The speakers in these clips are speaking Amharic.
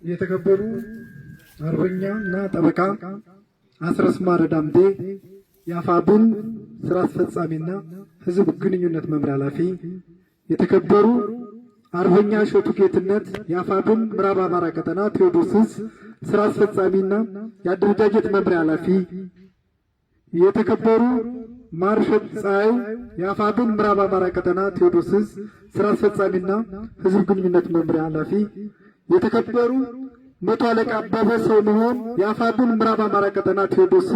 የተከበሩ አርበኛ እና ጠበቃ አስረስ ማረ ዳምጤ የአፋብን ስራ አስፈጻሚና ህዝብ ግንኙነት መምሪያ ኃላፊ፣ የተከበሩ አርበኛ እሸቱ ጌትነት የአፋብን ምዕራብ አማራ ቀጠና ቴዎድሮስ ስራ አስፈጻሚና የአደረጃጀት መምሪያ ኃላፊ፣ የተከበሩ ማርሸት ፀሐይ የአፋብን ምዕራብ አማራ ቀጠና ቴዎድሮስ ስራ አስፈጻሚና ህዝብ ግንኙነት መምሪያ ኃላፊ፣ የተከበሩ መቶ አለቃ አበበ ሰው መሆን የአፋብን ምዕራብ አማራ ቀጠና ቴዎድሮስ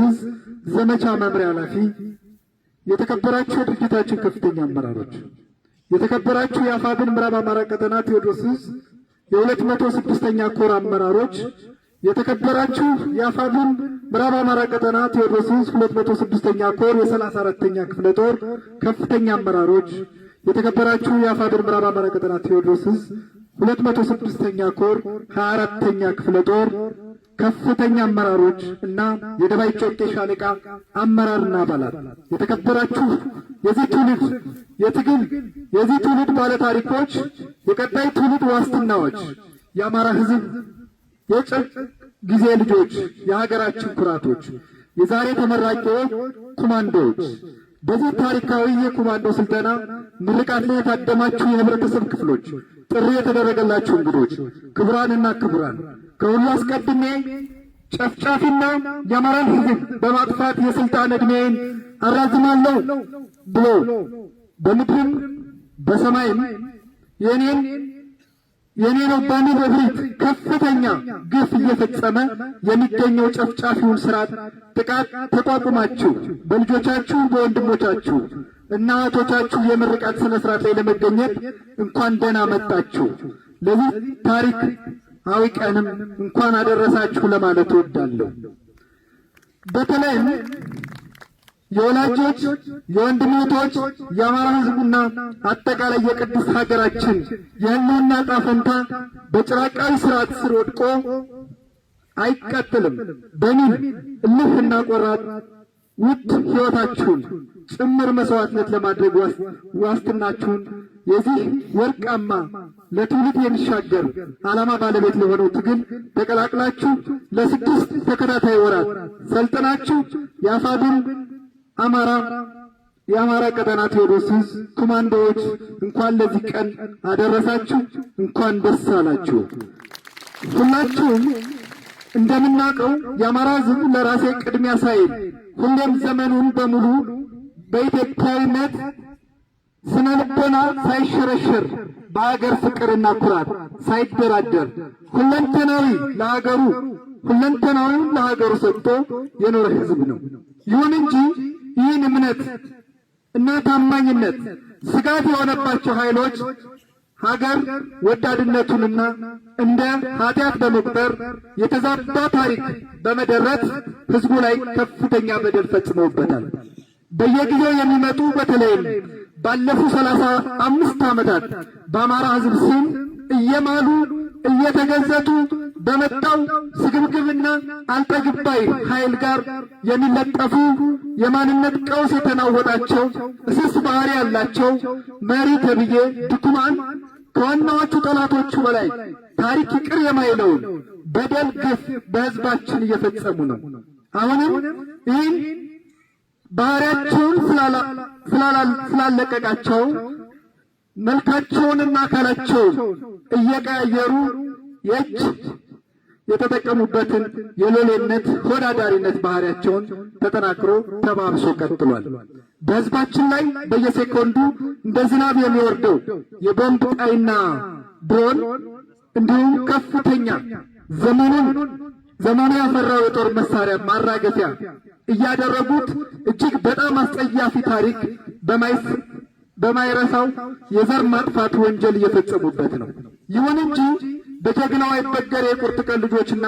ዘመቻ መምሪያ ኃላፊ፣ የተከበራችሁ የድርጅታችን ከፍተኛ አመራሮች፣ የተከበራችሁ የአፋብን ምዕራብ አማራ ቀጠና ቴዎድሮስ የ206ኛ ኮር አመራሮች፣ የተከበራችሁ የአፋብን ምዕራብ አማራ ቀጠና ቴዎድሮስ 206ኛ ኮር የ34ኛ ክፍለ ጦር ከፍተኛ አመራሮች፣ የተከበራችሁ የአፋብን ምዕራብ አማራ ቀጠና ቴዎድሮስ 206ኛ ኮር 24ኛ ክፍለ ጦር ከፍተኛ አመራሮች እና የደባይ ጮቄ ሻለቃ አመራርና አባላት፣ የተከበራችሁ የዚህ ትውልድ ባለታሪኮች፣ የቀጣይ ትውልድ ዋስትናዎች፣ የአማራ ሕዝብ የጭር ጊዜ ልጆች፣ የሀገራችን ኩራቶች፣ የዛሬ ተመራቂዎች ኮማንዶዎች፣ በዚህ ታሪካዊ የኮማንዶ ስልጠና ምርቃት ላይ የታደማችሁ የህብረተሰብ ክፍሎች፣ ጥሪ የተደረገላችሁ እንግዶች፣ ክቡራንና ክቡራን፣ ከሁሉ አስቀድሜ ጨፍጫፊና የአማራን ሕዝብ በማጥፋት የስልጣን ዕድሜን አራዝማለሁ ብሎ በምድርም በሰማይም የኔ ነው በሚል እብሪት ከፍተኛ ግፍ እየፈጸመ የሚገኘው ጨፍጫፊውን ስርዓት ጥቃት ተቋቁማችሁ በልጆቻችሁ በወንድሞቻችሁ እና እህቶቻችሁ የምርቃት ስነ ስርዓት ላይ ለመገኘት እንኳን ደህና መጣችሁ። ለዚህ ታሪካዊ ቀንም እንኳን አደረሳችሁ ለማለት እወዳለሁ። በተለይም የወላጆች የወንድም እህቶች የአማራ ሕዝብና አጠቃላይ የቅድስት ሀገራችን የህልውና ዕጣ ፈንታ በጭራቃዊ ስርዓት ስር ወድቆ አይቀጥልም በሚል እልህና ቆራጥ ውድ ሕይወታችሁን ጭምር መስዋዕትነት ለማድረግ ዋስትናችሁን የዚህ ወርቃማ ለትውልድ የሚሻገር ዓላማ ባለቤት ለሆነው ትግል ተቀላቅላችሁ ለ6 ተከታታይ ወራት ሰልጥናችሁ የአፋብን የአማራ ቀጠና ቴዎድሮስ ኮማንዶዎች እንኳን ለዚህ ቀን አደረሳችሁ፣ እንኳን ደስ አላችሁ። ሁላችሁም እንደምናውቀው የአማራ ሕዝብ ለራሴ ቅድሚያ ሳይል ሁሌም ዘመኑን በሙሉ በኢትዮጵያዊነት ስነ ልቦና ሳይሸረሸር በሀገር ፍቅርና ኩራት ሳይደራደር ሁለንተናዊውን ለሀገሩ ሰጥቶ የኖረ ሕዝብ ነው። ይሁን እንጂ ይህን እምነት እና ታማኝነት ስጋት የሆነባቸው ኃይሎች ሀገር ወዳድነቱንና እንደ ኃጢአት በመቁጠር የተዛባ ታሪክ በመደረት ሕዝቡ ላይ ከፍተኛ በደል ፈጽመውበታል። በየጊዜው የሚመጡ በተለይም ባለፉት 35 ዓመታት በአማራ ሕዝብ ስም እየማሉ እየተገዘቱ በመጣው ስግብግብና አልጠግባይ ኃይል ጋር የሚለጠፉ የማንነት ቀውስ የተናወጣቸው እስስ ባህሪ ያላቸው መሪ ተብዬ ድኩማን ከዋናዎቹ ጠላቶቹ በላይ ታሪክ ይቅር የማይለውን በደል ግፍ በሕዝባችን እየፈጸሙ ነው። አሁንም ይህን ባህሪያቸውን ስላለቀቃቸው መልካቸውንና አካላቸውን እየቀያየሩ የእጅ የተጠቀሙበትን የሎሌነት ሆዳዳሪነት ባህሪያቸውን ተጠናክሮ ተባብሶ ቀጥሏል። በሕዝባችን ላይ በየሴኮንዱ እንደ ዝናብ የሚወርደው የቦምብ ጣይና ድሮን እንዲሁም ከፍተኛ ዘመኑ ያፈራው የጦር መሳሪያ ማራገፊያ እያደረጉት እጅግ በጣም አስጸያፊ ታሪክ በማይረሳው የዘር ማጥፋት ወንጀል እየፈጸሙበት ነው። ይሁን እንጂ በጀግናው አይበገሬ የቁርጥ ቀን ልጆችና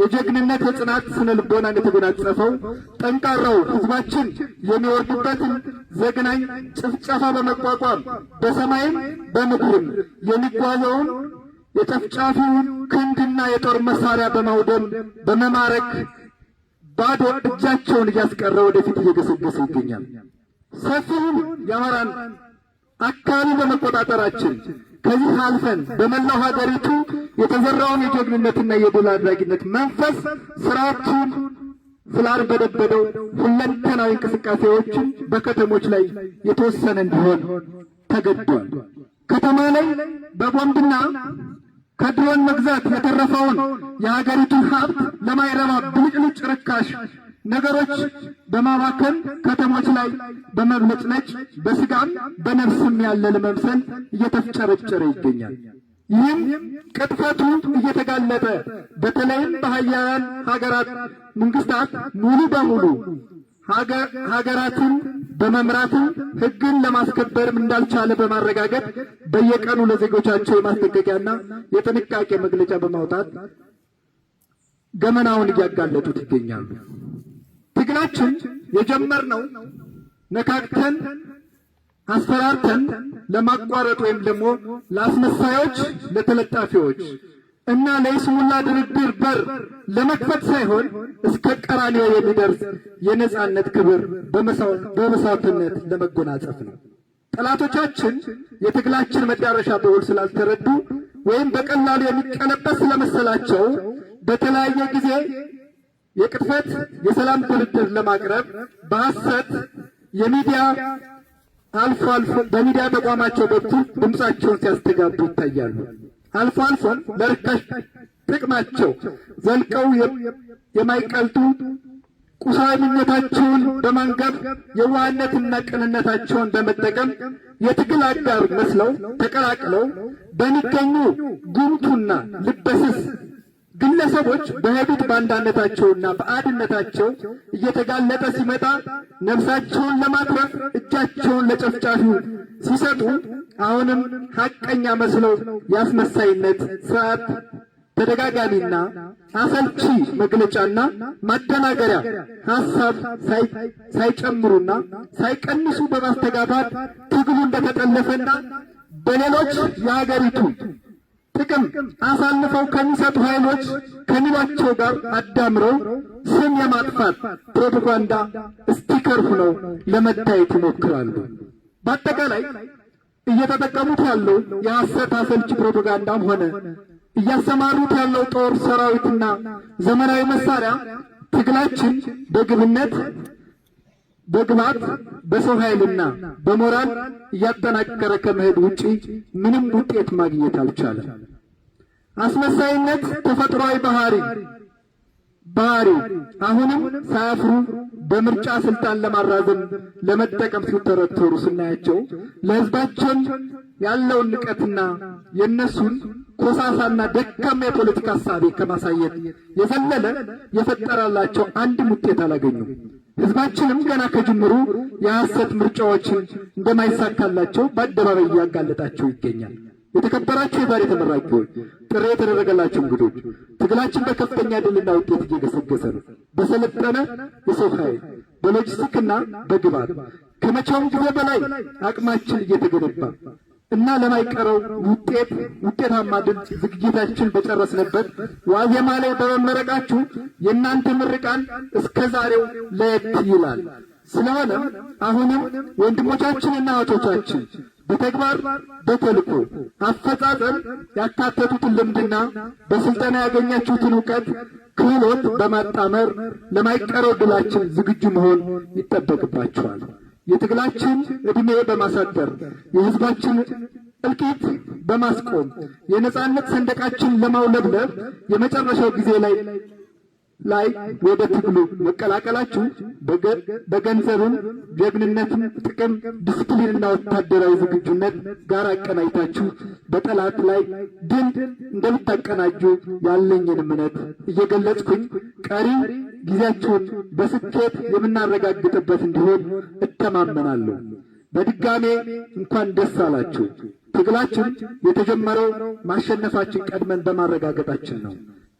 የጀግንነት የጽናት ስነ ልቦናን የተጎናጸፈው ጠንካራው ሕዝባችን የሚወርድበትን ዘግናኝ ጭፍጨፋ በመቋቋም በሰማይም በምድርም የሚጓዘውን የጨፍጫፊውን ክንድና የጦር መሳሪያ በማውደም በመማረክ ባዶ እጃቸውን እያስቀረ ወደፊት እየገሰገሰ ይገኛል። ሰፊውን የአማራን አካባቢ በመቆጣጠራችን ከዚህ አልፈን በመላው ሀገሪቱ የተዘራውን የጀግንነትና የድል አድራጊነት መንፈስ ስርዓቱን ስላርበደበደው ሁለንተናዊ እንቅስቃሴዎችን በከተሞች ላይ የተወሰነ እንዲሆን ተገዷል። ከተማ ላይ በቦምብና ከድሮን መግዛት የተረፈውን የሀገሪቱን ሀብት ለማይረባ ብልጭልጭ ርካሽ ነገሮች በማባከን ከተሞች ላይ በመብለጭለጭ በስጋም በነፍስም ያለ ለመምሰል እየተፍጨረጨረ ይገኛል። ይህም ቅጥፈቱ እየተጋለጠ በተለይም በሀያላን ሀገራት መንግስታት ሙሉ በሙሉ ሀገራትን በመምራትም ሕግን ለማስከበርም እንዳልቻለ በማረጋገጥ በየቀኑ ለዜጎቻቸው የማስጠንቀቂያና የጥንቃቄ መግለጫ በማውጣት ገመናውን እያጋለጡት ይገኛሉ። ትግላችን የጀመርነው ነካክተን አስፈራርተን ለማቋረጥ ወይም ደግሞ ለአስመሳዮች ለተለጣፊዎች እና ለይስሙላ ድርድር በር ለመክፈት ሳይሆን እስከ ቀራንዮ የሚደርስ የነጻነት ክብር በመስዋዕትነት ለመጎናጸፍ ነው። ጠላቶቻችን የትግላችን መዳረሻ በውል ስላልተረዱ ወይም በቀላሉ የሚቀለበስ ስለመሰላቸው በተለያየ ጊዜ የቅጥፈት የሰላም ድርድር ለማቅረብ በሐሰት የሚዲያ አልፎ በሚዲያ ተቋማቸው በኩል ድምጻቸውን ሲያስተጋቡ ይታያሉ። አልፎ አልፎም ለርካሽ ጥቅማቸው ዘልቀው የማይቀልጡ ቁሳዊ ምኞታቸውን በማንገብ የዋህነትና ቅንነታቸውን በመጠቀም የትግል አጋር መስለው ተቀላቅለው በሚገኙ ጉምቱና ልበስስ ግለሰቦች በሄዱት ባንዳነታቸውና በአድነታቸው እየተጋለጠ ሲመጣ ነፍሳቸውን ለማትረፍ እጃቸውን ለጨፍጫፊው ሲሰጡ አሁንም ሐቀኛ መስለው የአስመሳይነት ስርዓት ተደጋጋሚና አሰልቺ መግለጫና ማደናገሪያ ሐሳብ ሳይጨምሩና ሳይቀንሱ በማስተጋባት ትግሉ እንደተጠለፈና በሌሎች የሀገሪቱ ጥቅም አሳልፈው ከሚሰጡ ኃይሎች ከሚሏቸው ጋር አዳምረው ስም የማጥፋት ፕሮፓጋንዳ ስቲከር ሆነው ለመታየት ይሞክራሉ። በአጠቃላይ እየተጠቀሙት ያለው የሐሰት አሰልቺ ፕሮፓጋንዳም ሆነ እያሰማሩት ያለው ጦር ሰራዊትና ዘመናዊ መሳሪያ ትግላችን በግብነት በግባት በሰው ኃይልና በሞራል እያጠናከረ ከመሄድ ውጪ ምንም ውጤት ማግኘት አልቻለም። አስመሳይነት ተፈጥሯዊ ባህሪ አሁንም ሳያፍሩ በምርጫ ስልጣን ለማራዘም ለመጠቀም ሲተረተሩ ስናያቸው ለሕዝባችን ያለውን ንቀትና የነሱን ኮሳሳና ደካማ የፖለቲካ ሐሳቤ ከማሳየት የዘለለ የፈጠራላቸው አንድም ውጤት አላገኙም። ሕዝባችንም ገና ከጅምሩ የሐሰት ምርጫዎችን እንደማይሳካላቸው በአደባባይ እያጋለጣቸው ይገኛል። የተከበራችሁ የዛሬ ተመራቂዎች፣ ጥሪ የተደረገላቸው እንግዶች፣ ትግላችን በከፍተኛ ድልና ውጤት እየገሰገሰ ነው። በሰለጠነ የሰው ኃይል በሎጂስቲክና በግብዓት ከመቼውም ጊዜ በላይ አቅማችን እየተገነባ እና ለማይቀረው ውጤታማ ድል ዝግጅታችን በጨረስንበት ዋዜማ ላይ በመመረቃችሁ የእናንተ ምርቃን እስከ ዛሬው ለየት ይላል። ስለሆነም አሁንም ወንድሞቻችንና እህቶቻችን በተግባር በተልእኮ አፈጻጸም ያካተቱትን ልምድና በስልጠና ያገኛችሁትን ዕውቀት ክህሎት በማጣመር ለማይቀረው ድላችን ዝግጁ መሆን ይጠበቅባችኋል። የትግላችን ዕድሜ በማሳደር የሕዝባችን እልቂት በማስቆም የነጻነት ሰንደቃችን ለማውለብለብ የመጨረሻው ጊዜ ላይ ወደ ትግሉ መቀላቀላችሁ በገንዘብም ጀግንነትም ጥቅም ዲስፕሊንና ወታደራዊ ዝግጁነት ጋር አቀናጅታችሁ በጠላት ላይ ድል እንደምታቀናጁ ያለኝን እምነት እየገለጽኩኝ ቀሪ ጊዜያችሁን በስኬት የምናረጋግጥበት እንዲሆን እተማመናለሁ። በድጋሜ እንኳን ደስ አላችሁ። ትግላችን የተጀመረው ማሸነፋችን ቀድመን በማረጋገጣችን ነው።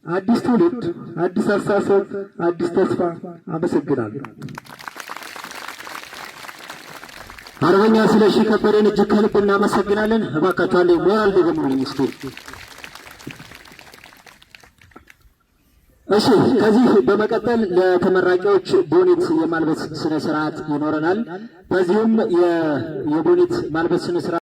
አዲስ ትውልድ፣ አዲስ አስተሳሰብ፣ አዲስ ተስፋ። አመሰግናለሁ። አርበኛ ስለሺ ከበደን እጅግ ከልብ እናመሰግናለን። እባካችኋለሁ ሞራል ደግሞልኝ እስቲ። እሺ፣ ከዚህ በመቀጠል ለተመራቂዎች ቦኔት የማልበስ ስነ ስርዓት ይኖረናል። በዚሁም የቦኔት ማልበስ ስነ ስርዓት